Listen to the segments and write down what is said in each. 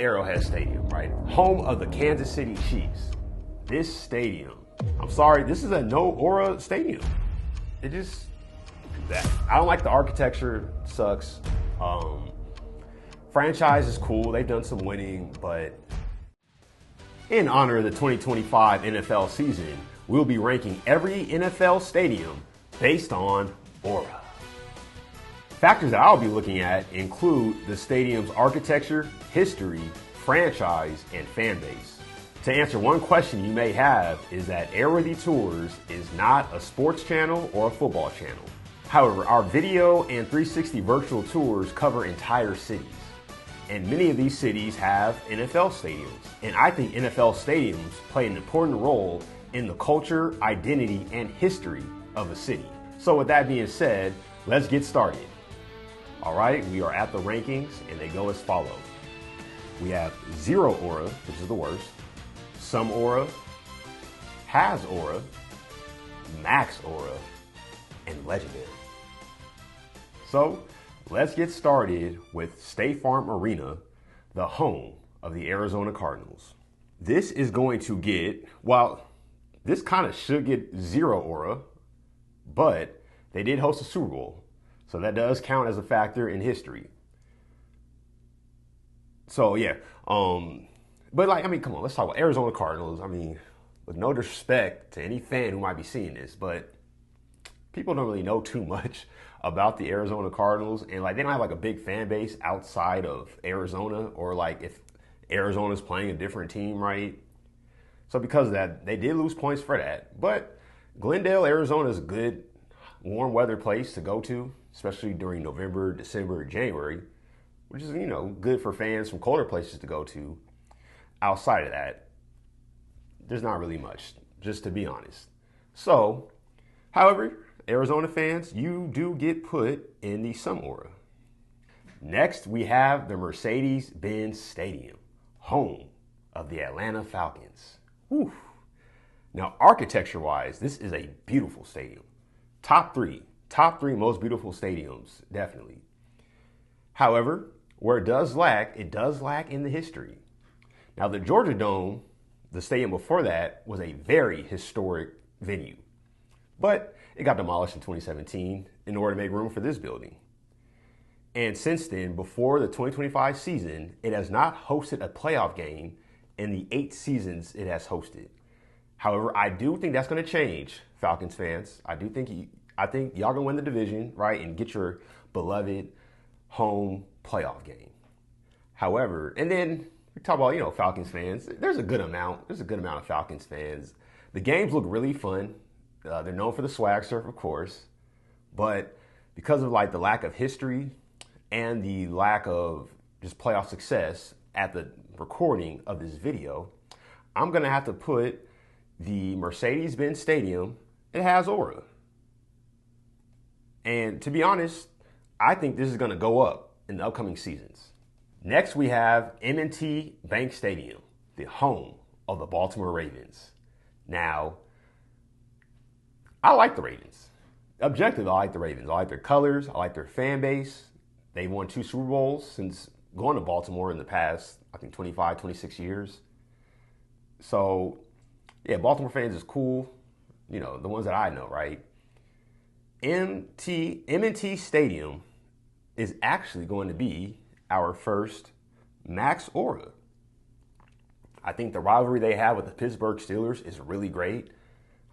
Arrowhead Stadium, right? Home of the Kansas City Chiefs. This stadium, I'm sorry, this is a no aura stadium. It just, I don't like the architecture, sucks. Franchise is cool, they've done some winning, but in honor of the 2025 NFL season, we'll be ranking every NFL stadium based on aura. Factors that I'll be looking at include the stadium's architecture, history, franchise, and fan base. To answer one question you may have is that Airworthy Tours is not a sports channel or a football channel. However, our video and 360 virtual tours cover entire cities. And many of these cities have NFL stadiums. And I think NFL stadiums play an important role in the culture, identity, and history of a city. So with that being said, let's get started. All right, we are at the rankings, and they go as follows. We have zero aura, which is the worst, some aura, has aura, max aura, and legendary. So let's get started with State Farm Arena, the home of the Arizona Cardinals. This is going to get, well, this kind of should get zero aura, but they did host a Super Bowl. So that does count as a factor in history. So yeah, but like, I mean, come on, let's talk about Arizona Cardinals. I mean, with no disrespect to any fan who might be seeing this, but people don't really know too much about the Arizona Cardinals, and like they don't have like a big fan base outside of Arizona, or like if Arizona's playing a different team, right? So because of that, they did lose points for that. But Glendale, Arizona is a good warm weather place to go to, especially during November, December, January, which is, you know, good for fans from colder places to go to. Outside of that, there's not really much, just to be honest. So, however, Arizona fans, you do get put in the some aura. Next, we have the Mercedes-Benz Stadium, home of the Atlanta Falcons. Whew. Now, architecture-wise, this is a beautiful stadium. Top three most beautiful stadiums, definitely. However, where it does lack in the history. Now, the Georgia Dome, the stadium before that, was a very historic venue. But it got demolished in 2017 in order to make room for this building. And since then, before the 2025 season, it has not hosted a playoff game in the 8 seasons it has hosted. However, I do think that's going to change, Falcons fans. I think y'all gonna win the division, right, and get your beloved home playoff game. However, and then we talk about, you know, Falcons fans. There's a good amount of Falcons fans. The games look really fun. They're known for the swag surf, of course, but because of like the lack of history and the lack of just playoff success at the recording of this video, I'm gonna have to put the Mercedes-Benz Stadium, it has aura. And to be honest, I think this is going to go up in the upcoming seasons. Next, we have M&T Bank Stadium, the home of the Baltimore Ravens. Now, I like the Ravens. Objectively, I like the Ravens. I like their colors. I like their fan base. They've won 2 Super Bowls since going to Baltimore in the past, I think, 25, 26 years. So, yeah, Baltimore fans is cool. You know, the ones that I know, right? M&T Stadium is actually going to be our first max aura. I think the rivalry they have with the Pittsburgh Steelers is really great.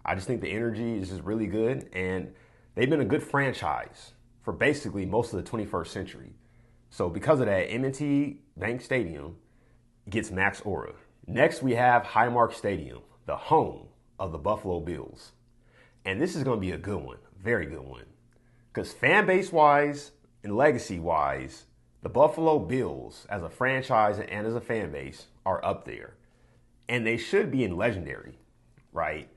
I just think the energy is just really good, and they've been a good franchise for basically most of the 21st century. So because of that, M&T Bank Stadium gets max aura. Next, we have Highmark Stadium, the home of the Buffalo Bills. And this is going to be a good one. Very good one. Because fan base wise and legacy wise, the Buffalo Bills as a franchise and as a fan base are up there. And they should be in legendary, right?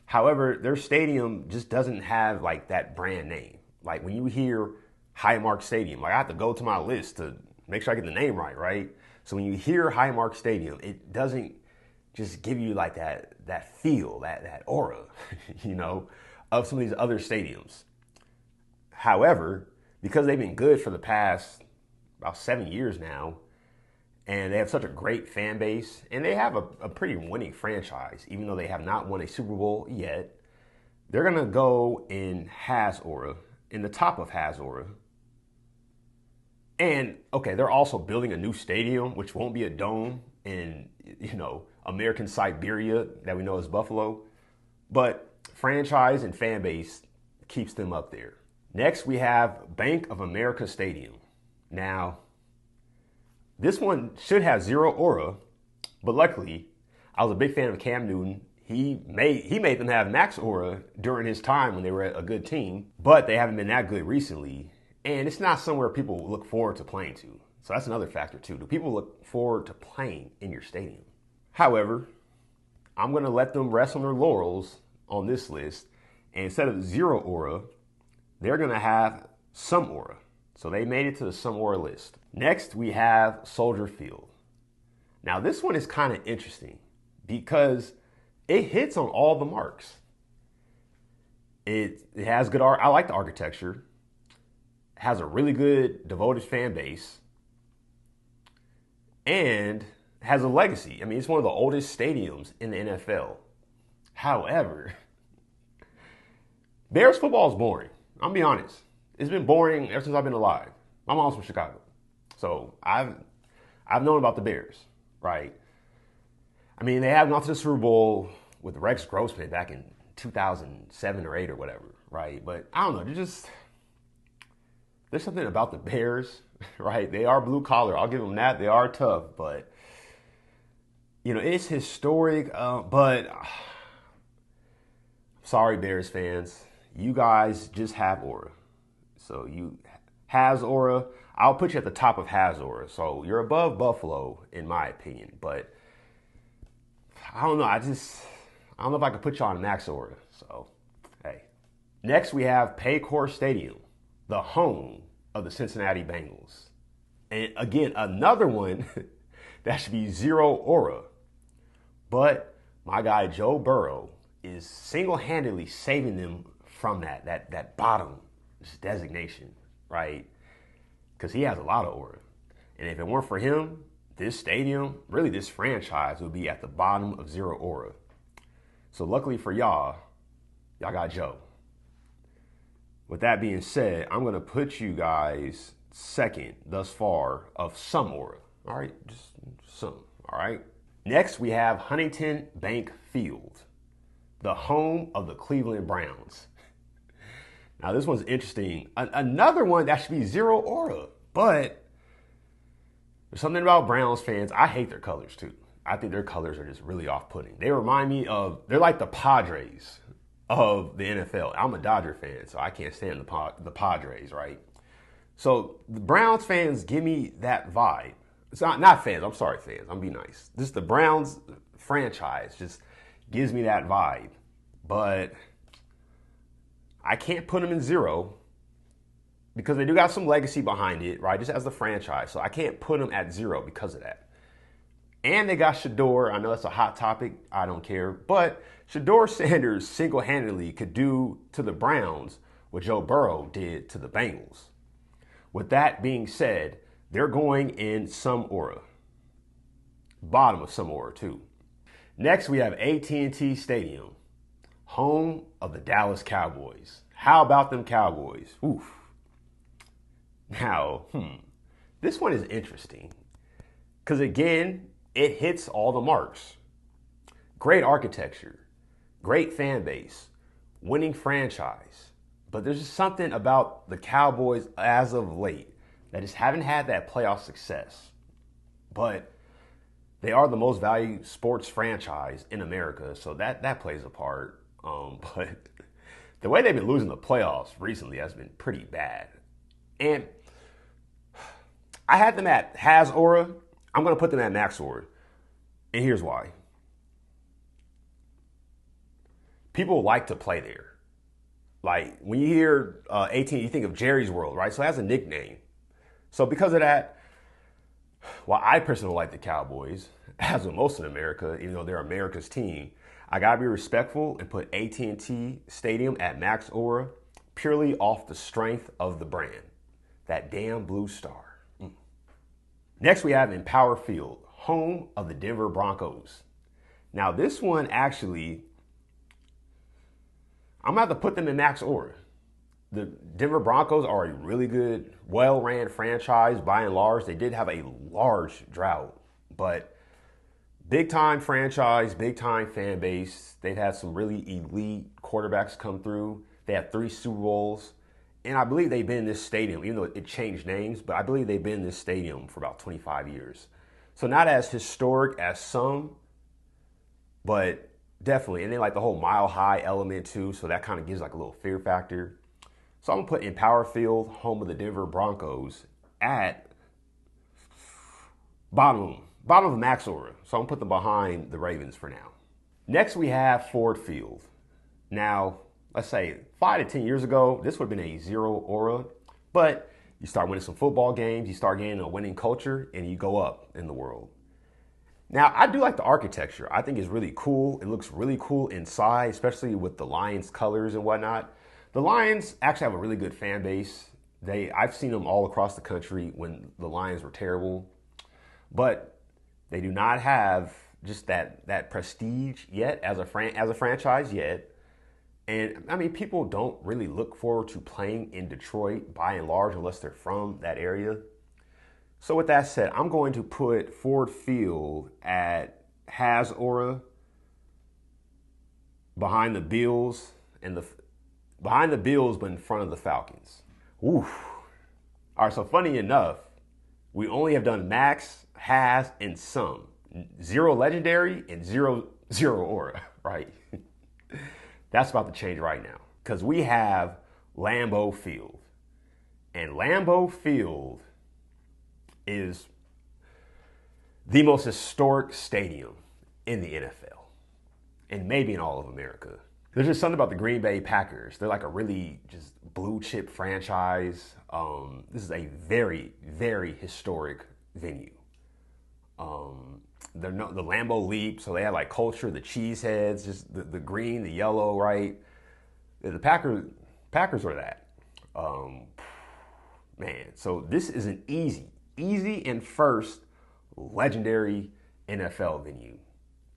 However, their stadium just doesn't have like that brand name. Like when you hear Highmark Stadium, like I have to go to my list to make sure I get the name right, right? So when you hear Highmark Stadium, it doesn't just give you like that feel, that aura, you know, of some of these other stadiums. However, because they've been good for the past about 7 years now, And they have such a great fan base, and they have a pretty winning franchise, even though they have not won a Super Bowl yet. They're going to go in Has aura, in the top of Has aura. And, okay, they're also building a new stadium, which won't be a dome in, American Siberia that we know as Buffalo. But franchise and fan base keeps them up there. Next, we have Bank of America Stadium. Now, this one should have zero aura, but luckily, I was a big fan of Cam Newton. He made them have max aura during his time when they were a good team, but they haven't been that good recently. And it's not somewhere people look forward to playing to. So that's another factor too. Do people look forward to playing in your stadium? However, I'm going to let them rest on their laurels on this list. And instead of zero aura, they're going to have some aura. So they made it to the some aura list. Next, we have Soldier Field. Now, this one is kind of interesting because it hits on all the marks. It has good art. I like the architecture. It has a really good devoted fan base. And has a legacy. I mean, it's one of the oldest stadiums in the NFL. However, Bears football is boring. I'm gonna be honest. It's been boring ever since I've been alive. My mom's from Chicago. So I've known about the Bears, right? I mean, they have gone to the Super Bowl with Rex Grossman back in 2007 or 8 or whatever, right? But I don't know. There's something about the Bears, right? They are blue collar. I'll give them that. They are tough, but it's historic. But sorry, Bears fans, you guys just have aura. So you has aura. I'll put you at the top of has aura. So you're above Buffalo, in my opinion. But I don't know. I don't know if I could put you on max aura. So, hey. Next, we have Paycor Stadium, the home of the Cincinnati Bengals. And again, another one that should be zero aura. But my guy Joe Burrow is single-handedly saving them from that bottom designation, right? Because he has a lot of aura. And if it weren't for him, this stadium, really this franchise, would be at the bottom of zero aura. So luckily for y'all got Joe. With that being said, I'm going to put you guys second thus far of some aura. All right, just some. All right. Next, we have Huntington Bank Field, the home of the Cleveland Browns. Now, this one's interesting. Another one that should be zero aura, but there's something about Browns fans. I hate their colors too. I think their colors are just really off-putting. They remind me they're like the Padres of the NFL. I'm a Dodger fan, so I can't stand the Padres, right? So the Browns fans give me that vibe. It's not fans. I'm sorry, fans. I'm being nice. Just the Browns franchise just gives me that vibe. But I can't put them in zero because they do got some legacy behind it, right? Just as the franchise. So I can't put them at zero because of that. And they got Shador. I know that's a hot topic. I don't care. But Shador Sanders single-handedly could do to the Browns what Joe Burrow did to the Bengals. With that being said, they're going in some aura. Bottom of some aura, too. Next, we have AT&T Stadium, home of the Dallas Cowboys. How about them Cowboys? Oof. Now, this one is interesting because, again, it hits all the marks. Great architecture, great fan base, winning franchise. But there's just something about the Cowboys as of late that just haven't had that playoff success. But they are the most valued sports franchise in America, so that plays a part. But the way they've been losing the playoffs recently has been pretty bad. And I had them at has aura. I'm going to put them at max aura. And here's why. People like to play there. Like, when you hear AT&T, you think of Jerry's World, right? So it has a nickname. So because of that, while I personally like the Cowboys, as with most in America, even though they're America's team, I got to be respectful and put AT&T Stadium at max aura purely off the strength of the brand. That damn blue star. Next, we have Empower Field, home of the Denver Broncos. Now, this one actually, I'm going to have to put them in max order. The Denver Broncos are a really good, well-ran franchise by and large. They did have a large drought, but big-time franchise, big-time fan base. They've had some really elite quarterbacks come through. They have 3 Super Bowls. And I believe they've been in this stadium, even though it changed names, but I believe they've been in this stadium for about 25 years. So not as historic as some, but definitely. And then like the whole mile high element too, so that kind of gives like a little fear factor. So I'm going to put Empower Field, home of the Denver Broncos, at bottom of max order. So I'm going to put them behind the Ravens for now. Next we have Ford Field. Now, let's say 5 to 10 years ago, this would have been a 0 aura, but you start winning some football games, you start getting a winning culture, and you go up in the world. Now, I do like the architecture. I think it's really cool. It looks really cool inside, especially with the Lions colors and whatnot. The Lions actually have a really good fan base. I've seen them all across the country when the Lions were terrible, but they do not have just that prestige yet as a franchise yet. And I mean, people don't really look forward to playing in Detroit by and large unless they're from that area. So with that said, I'm going to put Ford Field at has aura behind the Bills but in front of the Falcons. Oof. All right, so funny enough, we only have done max, has, and some. 0 legendary and 0 aura, right? That's about to change right now because we have Lambeau Field. And Lambeau Field is the most historic stadium in the NFL and maybe in all of America. There's just something about the Green Bay Packers. They're like a really just blue chip franchise. This is a very, very historic venue. The Lambeau Leap, so they have like culture, the cheeseheads, just the green, the yellow, right? The Packers are that. Man, so this is an easy and first legendary NFL venue.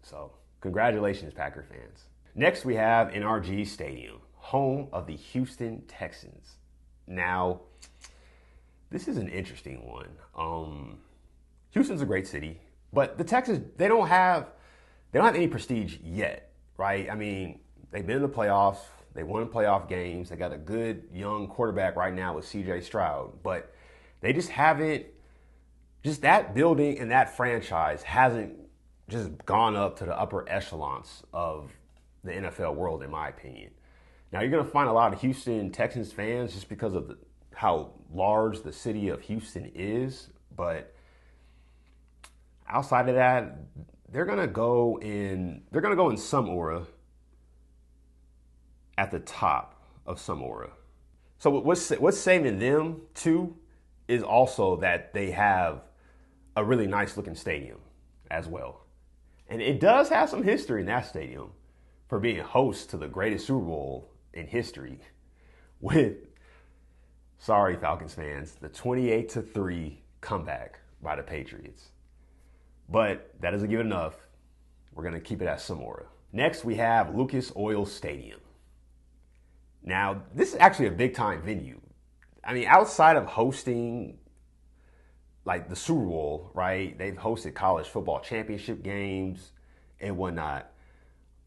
So congratulations, Packer fans. Next, we have NRG Stadium, home of the Houston Texans. Now, this is an interesting one. Houston's a great city, but the Texans, they don't have any prestige yet, right? I mean, they've been in the playoffs, they won playoff games, they got a good young quarterback right now with CJ Stroud, but they just haven't, just that building and that franchise hasn't just gone up to the upper echelons of the NFL world, in my opinion. Now, you're going to find a lot of Houston Texans fans just because of how large the city of Houston is, but outside of that, they're going to go in some aura at the top of some aura. So what's saving them too is also that they have a really nice looking stadium as well. And it does have some history in that stadium for being host to the greatest Super Bowl in history with, sorry Falcons fans, the 28-3 comeback by the Patriots. But that doesn't give it enough. We're going to keep it at some aura. Next, we have Lucas Oil Stadium. Now, this is actually a big-time venue. I mean, outside of hosting like the Super Bowl, right? They've hosted college football championship games and whatnot.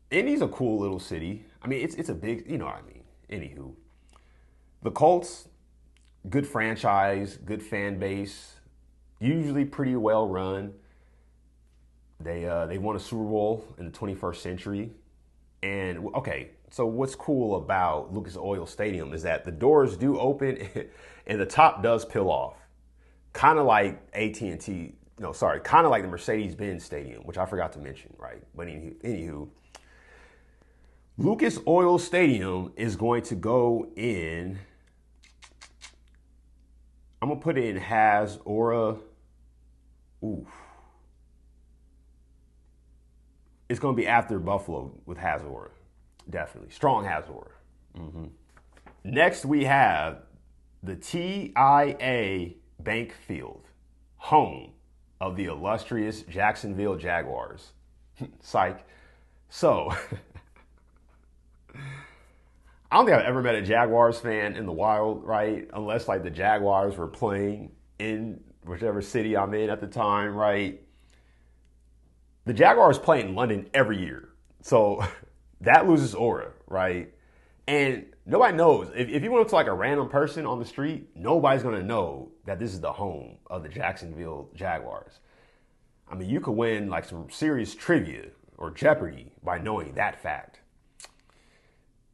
Indy's a cool little city. I mean, it's a big, you know what I mean. Anywho, the Colts, good franchise, good fan base, usually pretty well run. They won a Super Bowl in the 21st century. And okay, so what's cool about Lucas Oil Stadium is that the doors do open and the top does peel off. Kind of like AT&T, kind of like the Mercedes-Benz Stadium, which I forgot to mention, right? But anywho, Lucas Oil Stadium is going to go in, I'm going to put it in has aura. Oof. It's going to be after Buffalo with has aura. Definitely. Strong has aura. Mm-hmm. Next, we have the TIAA Bank Field, home of the illustrious Jacksonville Jaguars. Psych. So, I don't think I've ever met a Jaguars fan in the wild, right? Unless like the Jaguars were playing in whichever city I'm in at the time, right? The Jaguars play in London every year. So that loses aura, right? And nobody knows. If you went up to like a random person on the street, nobody's going to know that this is the home of the Jacksonville Jaguars. I mean, you could win like some serious trivia or Jeopardy by knowing that fact.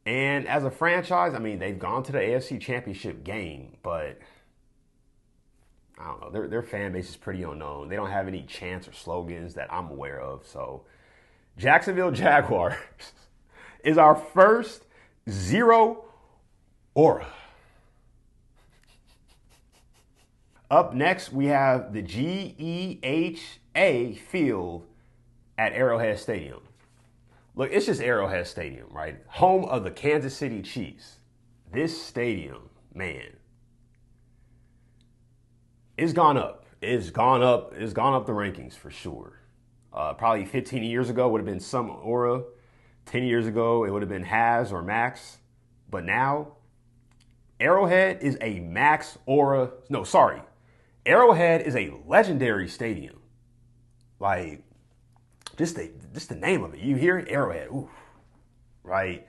And as a franchise, I mean, they've gone to the AFC Championship game, but I don't know. Their fan base is pretty unknown. They don't have any chants or slogans that I'm aware of. So Jacksonville Jaguars is our first zero aura. Up next, we have the GEHA field at Arrowhead Stadium. Look, it's just Arrowhead Stadium, right? Home of the Kansas City Chiefs. This stadium, man, it's gone up. It's gone up the rankings for sure. Probably 15 years ago would have been some aura. 10 years ago, it would have been Has or Max. But now, Arrowhead is a Max aura. No, sorry. Arrowhead is a legendary stadium. Like, just the name of it. You hear it? Arrowhead. Ooh, right?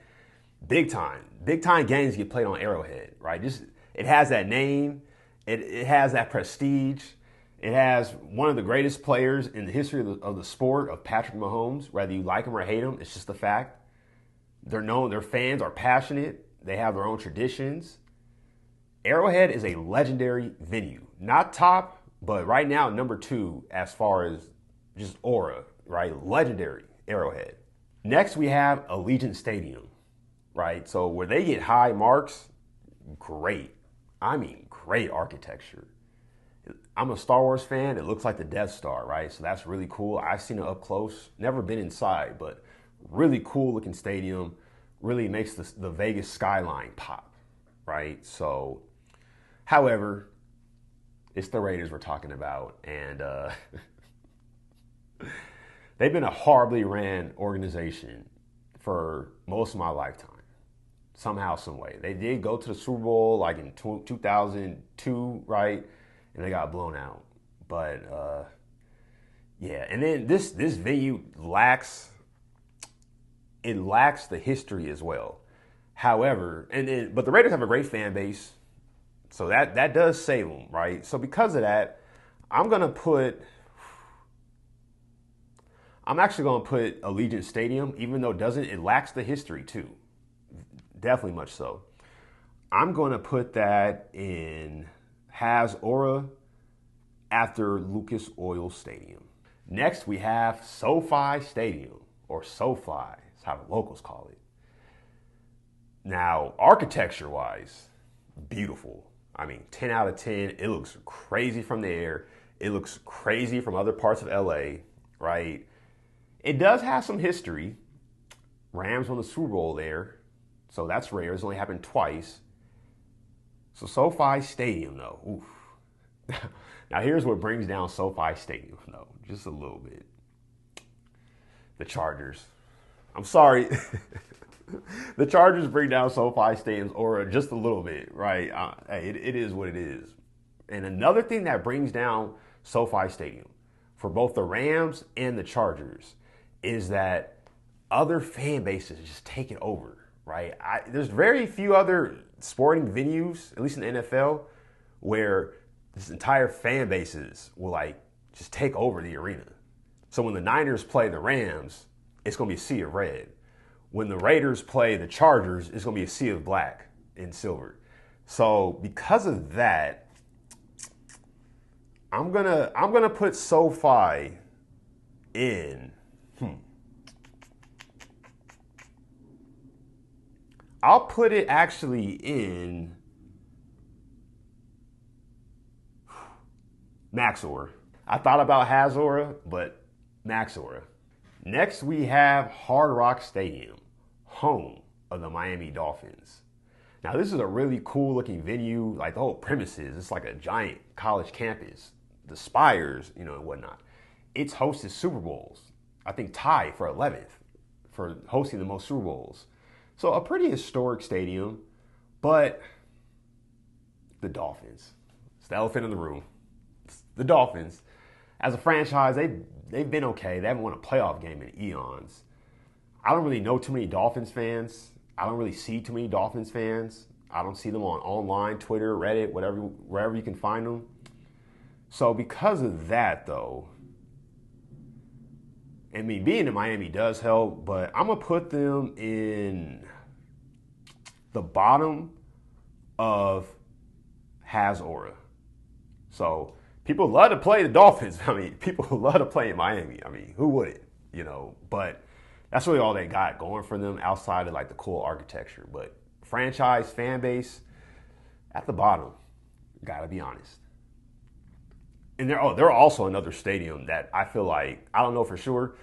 Big time. Big time games get played on Arrowhead, right? Just it has that name. It has that prestige. It has one of the greatest players in the history of the sport, of Patrick Mahomes. Whether you like him or hate him, it's just a fact. They're known. Their fans are passionate. They have their own traditions. Arrowhead is a legendary venue. Not top, but right now number 2 as far as just aura, right? Legendary Arrowhead. Next, we have Allegiant Stadium, right? So where they get high marks, great. I mean, great architecture. I'm a Star Wars fan. It looks like the Death Star, right? So that's really cool. I've seen it up close. Never been inside, but really cool looking stadium. Really makes the Vegas skyline pop, right? So, however, it's the Raiders we're talking about. And they've been a horribly ran organization for most of my lifetime. Somehow, some way. They did go to the Super Bowl like in 2002, right? And they got blown out. But, yeah. And then this venue lacks the history as well. However, but the Raiders have a great fan base. So that does save them, right? So because of that, I'm actually going to put Allegiant Stadium, even though it lacks the history too. Definitely much so. I'm going to put that in Has aura after Lucas Oil Stadium. Next, we have SoFi Stadium, or SoFi. That's how the locals call it. Now, architecture-wise, beautiful. I mean, 10 out of 10. It looks crazy from the air. It looks crazy from other parts of LA, right? It does have some history. Rams won the Super Bowl there. So that's rare. It's only happened twice. So SoFi Stadium, though. Oof. Now here's what brings down SoFi Stadium, though. Just a little bit. The Chargers. I'm sorry. The Chargers bring down SoFi Stadium's aura just a little bit, right? It is what it is. And another thing that brings down SoFi Stadium for both the Rams and the Chargers is that other fan bases just take it over. Right? There's very few other sporting venues, at least in the NFL, where this entire fan bases will like just take over the arena. So when the Niners play the Rams, it's going to be a sea of red. When the Raiders play the Chargers, it's going to be a sea of black and silver. So because of that, I'm gonna put SoFi in. I'll put it actually in Max aura. I thought about Has aura, but Max aura. Next, we have Hard Rock Stadium, home of the Miami Dolphins. Now, this is a really cool looking venue. Like the whole premises, it's like a giant college campus. the spires, you know, and whatnot. It's hosted Super Bowls. I think tied for 11th for hosting the most Super Bowls. So a pretty historic stadium, but the Dolphins. It's the elephant in the room. It's the Dolphins. As a franchise, they've been okay. They haven't won a playoff game in eons. I don't really know too many Dolphins fans. I don't really see too many Dolphins fans. I don't see them on online, Twitter, Reddit, whatever, wherever you can find them. So because of that, though, I mean, being in Miami does help, but I'm going to put them in the bottom of has aura. So people love to play the Dolphins. I mean, people love to play in Miami. I mean, who wouldn't, you know? But that's really all they got going for them outside of like the cool architecture. But franchise, fan base, at the bottom, gotta be honest. And they're also another stadium that I feel like, I don't know for sure,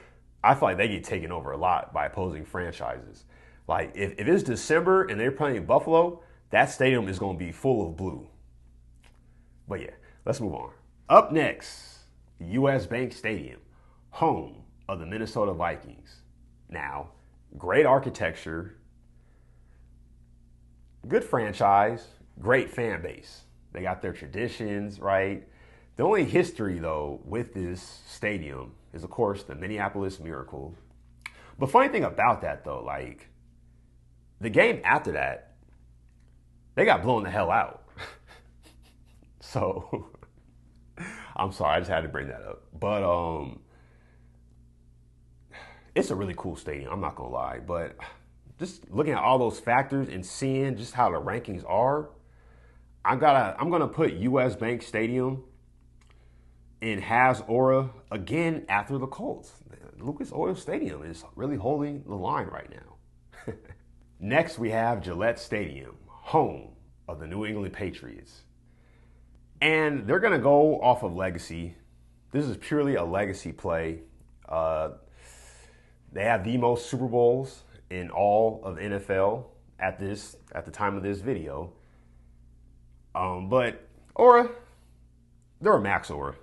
I feel like they get taken over a lot by opposing franchises. Like, if it's December and they're playing Buffalo, that stadium is going to be full of blue. But yeah, let's move on. Up next, U.S. Bank Stadium, home of the Minnesota Vikings. Now, great architecture, good franchise, great fan base. They got their traditions, right? The only history, though, with this stadium is, of course, the Minneapolis Miracle. But funny thing about that, though, like, the game after that, they got blown the hell out. So, I'm sorry, I just had to bring that up. But it's a really cool stadium, I'm not going to lie. But just looking at all those factors and seeing just how the rankings are, I'm going to put U.S. Bank Stadium in has aura again after the Colts. Lucas Oil Stadium is really holding the line right now. Next, we have Gillette Stadium, home of the New England Patriots. And they're going to go off of legacy. This is purely a legacy play. They have the most Super Bowls in all of NFL at the time of this video. But aura, they're a max aura.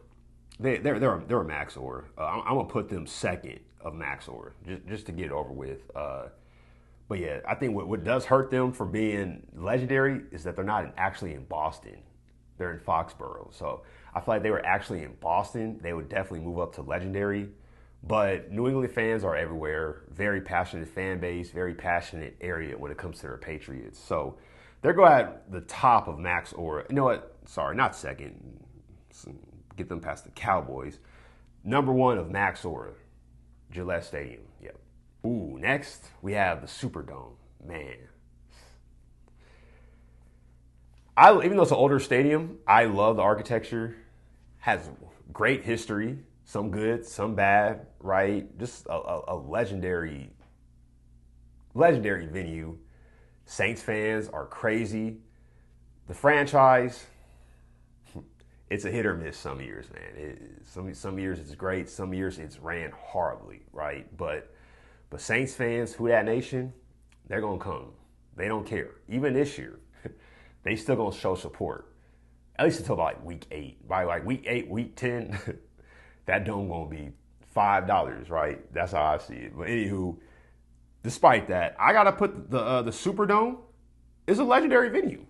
They're a max aura. I'm gonna put them second of max aura just to get it over with. But yeah, I think what does hurt them for being legendary is that they're not actually in Boston. They're in Foxborough. So I feel like they were actually in Boston, they would definitely move up to legendary. But New England fans are everywhere. Very passionate fan base, very passionate area when it comes to their Patriots. So they're going at the top of max aura. You know what? Sorry, not second. Get them past the Cowboys. Number one of max aura, Gillette Stadium. Yep. Ooh, next we have the Superdome. Man. Even though it's an older stadium, I love the architecture. Has great history. Some good, some bad, right? Just a legendary venue. Saints fans are crazy. The franchise, it's a hit or miss some years, man. Some years it's great, some years it's ran horribly, right? But Saints fans, who that nation, they're going to come. They don't care. Even this year, they still going to show support. At least until like week 8. By like week 8, week 10, that dome going to be $5, right? That's how I see it. But anywho, despite that, I got to put the Superdome is a legendary venue.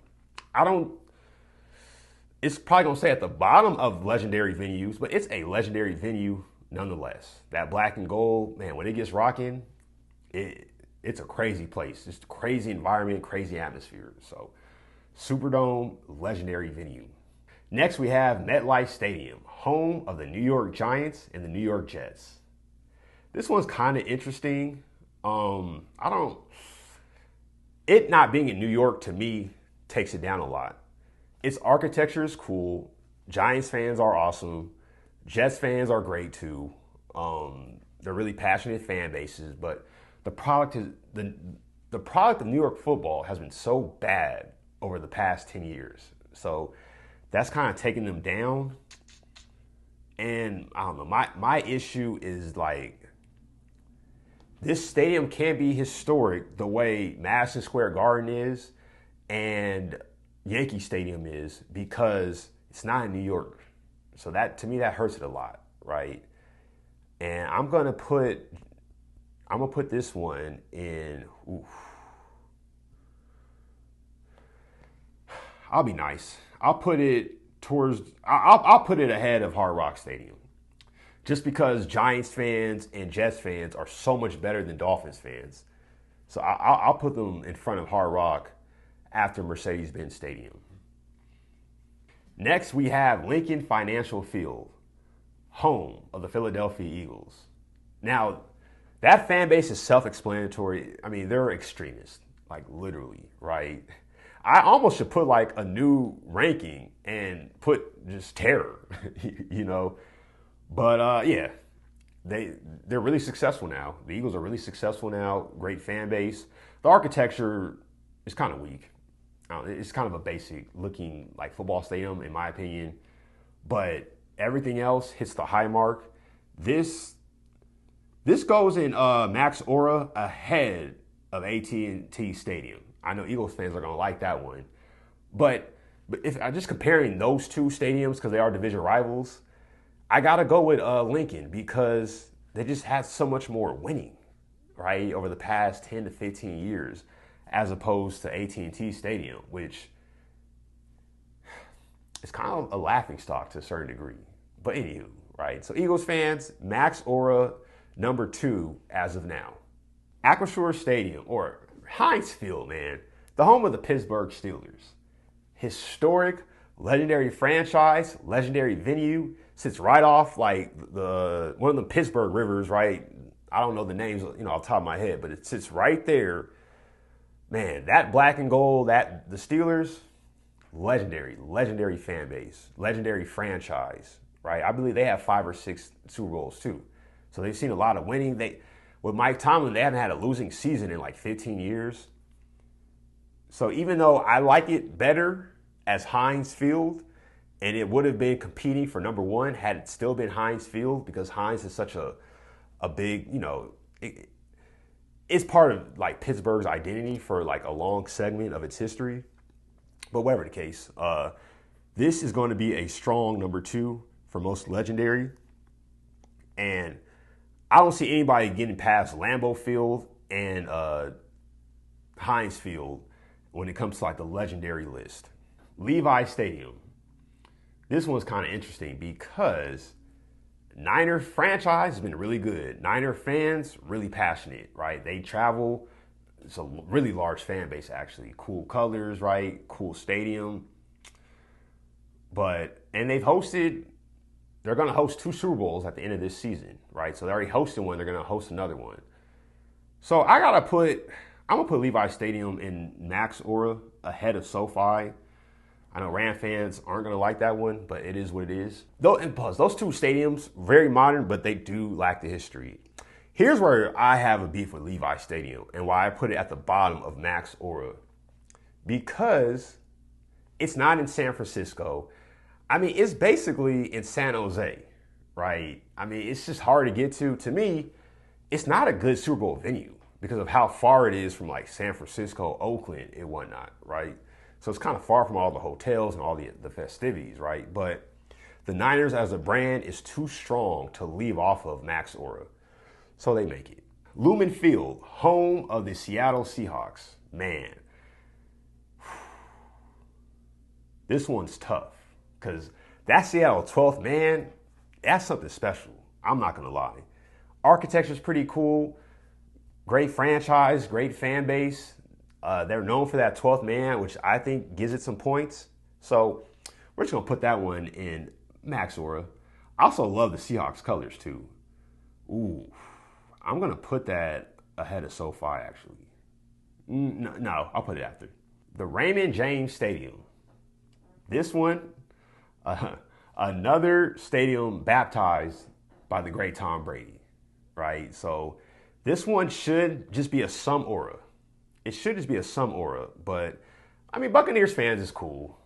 It's probably going to stay at the bottom of legendary venues, but it's a legendary venue nonetheless. That black and gold, man, when it gets rocking, it's a crazy place. Just a crazy environment, crazy atmosphere. So Superdome, legendary venue. Next, we have MetLife Stadium, home of the New York Giants and the New York Jets. This one's kind of interesting. It not being in New York to me takes it down a lot. Its architecture is cool. Giants fans are awesome. Jets fans are great too. They're really passionate fan bases, but the product of New York football has been so bad over the past 10 years. So that's kind of taking them down. And I don't know, my issue is like, this stadium can't be historic the way Madison Square Garden is and Yankee Stadium is because it's not in New York. So that, to me, that hurts it a lot, right? And I'm gonna put this one in. Oof. I'll be nice. I'll put it I'll put it ahead of Hard Rock Stadium, just because Giants fans and Jets fans are so much better than Dolphins fans. So I'll put them in front of Hard Rock after Mercedes-Benz Stadium. Next, we have Lincoln Financial Field, home of the Philadelphia Eagles. Now, that fan base is self-explanatory. I mean, they're extremists, like literally, right? I almost should put like a new ranking and put just terror, you know? But yeah, they're really successful now. The Eagles are really successful now. Great fan base. The architecture is kind of weak. It's kind of a basic looking like football stadium, in my opinion. But everything else hits the high mark. This goes in Max Aura ahead of AT&T Stadium. I know Eagles fans are going to like that one. But if I'm just comparing those two stadiums because they are division rivals, I got to go with Lincoln because they just had so much more winning, right, over the past 10 to 15 years as opposed to AT&T Stadium, which is kind of a laughingstock to a certain degree. But anywho, right, so Eagles fans, Max Aura, number 2 as of now. Acrisure Stadium, or Heinz Field, man, the home of the Pittsburgh Steelers. Historic, legendary franchise, legendary venue, sits right off like one of the Pittsburgh rivers, right? I don't know the names, off the top of my head, but it sits right there. Man, that black and gold, that the Steelers, legendary fan base, legendary franchise, right? I believe they have 5 or 6 Super Bowls too. So they've seen a lot of winning. With Mike Tomlin, they haven't had a losing season in like 15 years. So even though I like it better as Heinz Field, and it would have been competing for number 1 had it still been Heinz Field, because Heinz is such a big, it's part of like Pittsburgh's identity for like a long segment of its history. But whatever the case, this is going to be a strong number 2 for most legendary. And I don't see anybody getting past Lambeau Field and Heinz Field when it comes to like the legendary list. Levi Stadium. This one's kind of interesting because Niner franchise has been really good. Niner fans, really passionate, right? They travel. It's a really large fan base, actually. Cool colors, right? Cool stadium. And they've hosted, they're going to host 2 Super Bowls at the end of this season, right? So they already hosted one. They're going to host another one. So I'm going to put Levi Stadium in Max Aura ahead of SoFi. I know Ram fans aren't going to like that one, but it is what it is. And plus, those 2 stadiums, very modern, but they do lack the history. Here's where I have a beef with Levi Stadium and why I put it at the bottom of Max Aura. Because it's not in San Francisco. I mean, it's basically in San Jose, right? I mean, it's just hard to get to. To me, it's not a good Super Bowl venue because of how far it is from like San Francisco, Oakland, and whatnot, right? So it's kind of far from all the hotels and all the festivities, right? But the Niners as a brand is too strong to leave off of Max Aura. So they make it. Lumen Field, home of the Seattle Seahawks. Man, this one's tough because that Seattle 12th man, that's something special. I'm not going to lie. Architecture's pretty cool. Great franchise, great fan base. They're known for that 12th man, which I think gives it some points. So we're just going to put that one in Max Aura. I also love the Seahawks colors too. Ooh, I'm going to put that ahead of SoFi actually. No, I'll put it after. The Raymond James Stadium. This one, another stadium baptized by the great Tom Brady, right? So this one should just be a sum aura. It should just be a sum aura, but I mean, Buccaneers fans is cool.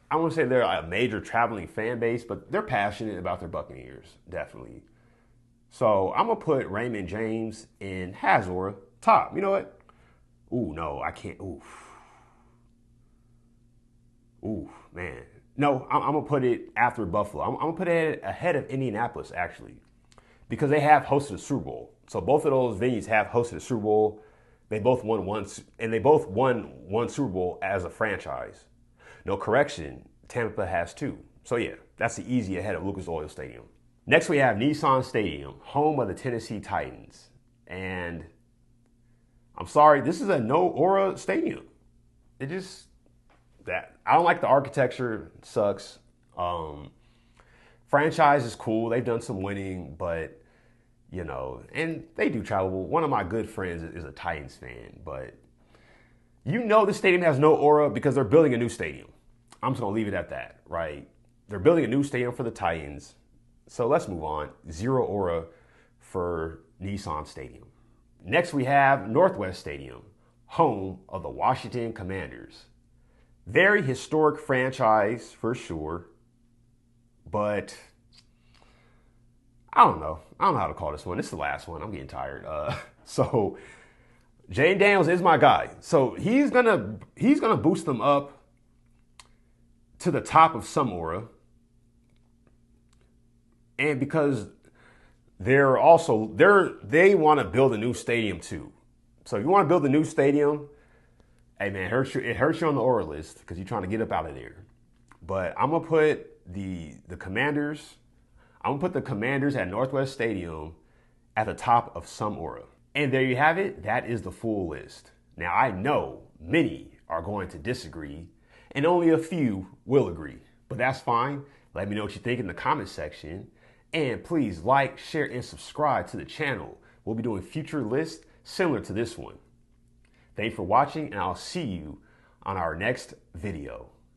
I won't say they're a major traveling fan base, but they're passionate about their Buccaneers, definitely. So I'm going to put Raymond James in Hazora top. You know what? Ooh, no, I can't. Ooh, man. No, I'm gonna put it after Buffalo. I'm gonna put it ahead of Indianapolis actually, because they have hosted a Super Bowl. So both of those venues have hosted a Super Bowl. They both won one Super Bowl as a franchise. No correction, Tampa has two. So yeah, that's the easy ahead of Lucas Oil Stadium. Next we have Nissan Stadium, home of the Tennessee Titans. And I'm sorry, this is a no aura stadium. It just, that I don't like the architecture, it sucks. Franchise is cool, they've done some winning, but you know, and they do travel. One of my good friends is a Titans fan, but you know the stadium has no aura because they're building a new stadium. I'm just gonna leave it at that, right? They're building a new stadium for the Titans. So let's move on. Zero aura for Nissan Stadium. Next we have Northwest Stadium, home of the Washington Commanders. Very historic franchise for sure, but I don't know how to call this one. This is the last one. I'm getting tired. So Jay Daniels is my guy. So he's gonna boost them up to the top of some aura. And because they want to build a new stadium too. So if you want to build a new stadium, hey man, it hurts you on the aura list because you're trying to get up out of there. But I'm gonna put the Commanders. I'm gonna put the Commanders at Northwest Stadium at the top of some aura. And there you have it. That is the full list. Now I know many are going to disagree, and only a few will agree. But that's fine. Let me know what you think in the comment section. And please like, share, and subscribe to the channel. We'll be doing future lists similar to this one. Thanks for watching, and I'll see you on our next video.